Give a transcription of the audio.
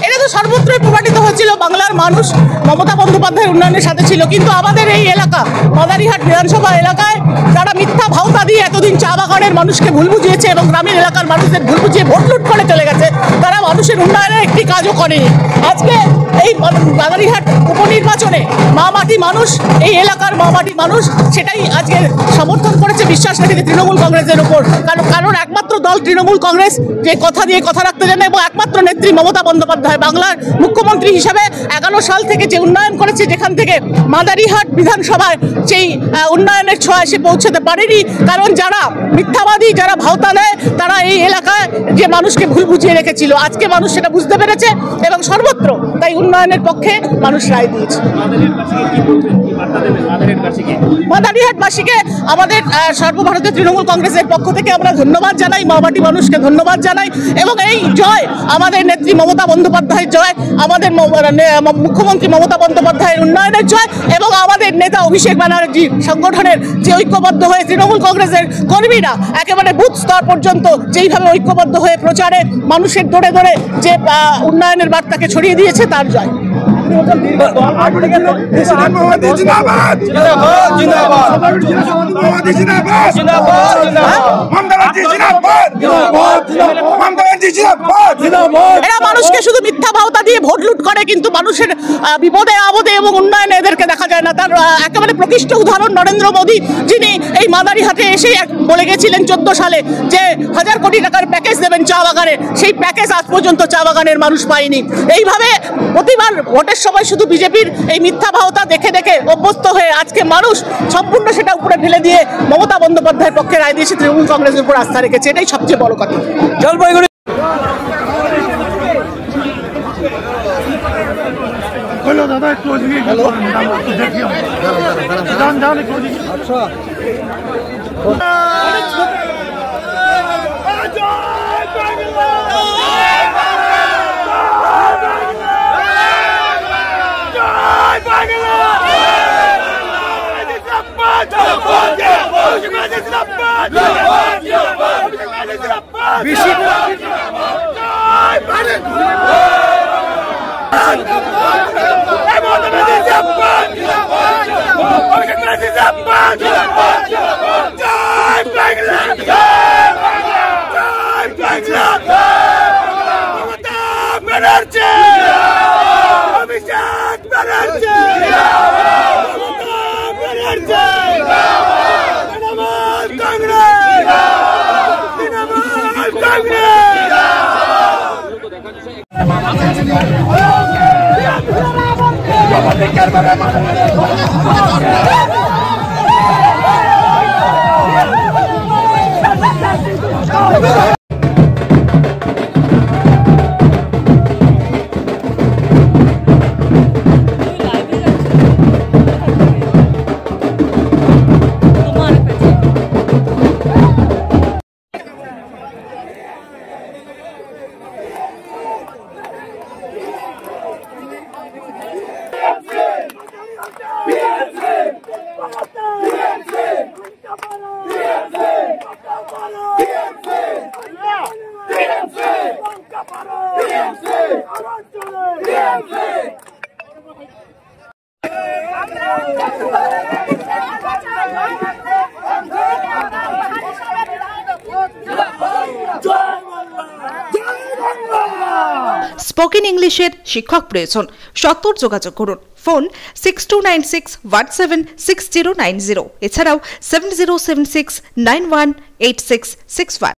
এটা তো সর্বত্রই প্রমাণিত হয়েছিল। বাংলার মানুষ মমতা বন্দ্যোপাধ্যায়ের উন্নয়নের সাথে ছিল, কিন্তু আমাদের এই এলাকা মাদারিহাট বিধানসভা এলাকায় যারা মিথ্যা ভাওতা দিয়ে এতদিন চা বাগানের মানুষকে ভুল বুঝিয়েছে এবং গ্রামীণ এলাকার মানুষদের ভুল বুঝিয়ে ভোট লুট করে চলে গেছে, তারা মানুষের উন্নয়নের একটি কাজও করেনি। আজকে এই মাদারিহাট উপনির্বাচনে মা মাটি মানুষ, এই এলাকার মা মাটি মানুষ সেটাই আজকে সমর্থন করেছে, বিশ্বাস রেখেছে তৃণমূল কংগ্রেসের উপর। কারণ একমাত্র দল তৃণমূল কংগ্রেস যে কথা দিয়ে কথা রাখতে জানে, এবং একমাত্র নেত্রী মমতা বন্দ্যোপাধ্যায় বাংলার মুখ্যমন্ত্রী হিসাবে 11 সাল থেকে যে উন্নয়ন করেছে, যেখান থেকে মাদারিহাট বিধানসভায় সেই উন্নয়নের ছোঁয়া এসে পৌঁছতে পারেনি। কারণ যারা মিথ্যাবাদী, যারা ভাওতা নেয়, তারা এই এলাকায় যে মানুষকে ভুল বুঝিয়ে রেখেছিল, আজকে মানুষ সেটা বুঝতে পেরেছে এবং সর্বত্র তাই উন্নয়নের পক্ষে মানুষ রায় দিয়েছে। মাদারিহাটবাসীকে আমাদের সর্বভারতীয় তৃণমূল কংগ্রেসের পক্ষ থেকে আমরা ধন্যবাদ জানাই, মামাটি মানুষকে ধন্যবাদ জানাই। এবং এই জয় আমাদের নেত্রী মমতা বন্দ্যোপাধ্যায়ের জয়, আমাদের মুখ্যমন্ত্রী মমতা বন্দ্যোপাধ্যায়ের উন্নয়নের জয়, এবং আমাদের নেতা অভিষেক ব্যানার্জি সংগঠনের যে ঐক্যবদ্ধ হয়ে তৃণমূল কংগ্রেসের কর্মীরা একেবারে বুথ স্তর পর্যন্ত যেইভাবে ঐক্যবদ্ধ হয়ে প্রচারে মানুষের দৌড়ে দৌড়ে যে উন্নয়নের বার্তাকে ছড়িয়ে দিয়েছে, তার জয়। এরা মানুষকে শুধু মিথ্যা ভাওতা দিয়ে ভোট লুট করে, কিন্তু মানুষের বিপদে আপদে এবং উন্নয়নে এদেরকে দেখা যায় না। তার একেবারে প্রকৃষ্ট উদাহরণ নরেন্দ্র মোদী, যিনি এই মাদারিহাটে এসে বলে গেছিলেন 14 সালে যে 1000 কোটি টাকার প্যাকেজ দেবেন চা বাগানে, সেই প্যাকেজ আজ পর্যন্ত চা বাগানের মানুষ পায়নি। এইভাবে প্রতিবার ভোটের সময় শুধু বিজেপির এই মিথ্যা ভাওতা দেখে দেখে অভ্যস্ত হয়ে আজকে মানুষ সম্পূর্ণ সেটা উপরে ফেলে দিয়ে মমতা বন্দ্যোপাধ্যায়ের পক্ষে রায় দিয়েছে, তৃণমূল কংগ্রেসের উপর আস্থা রেখেছে। এটাই সবচেয়ে বড় কথা। জলপাইগুড়ি দাদা একটু স্পোকেন ইংলিশের শিক্ষক প্রয়োজন, সত্তর যোগাযোগ করুন। ফোন 6296176090, এছাড়াও 7076918661।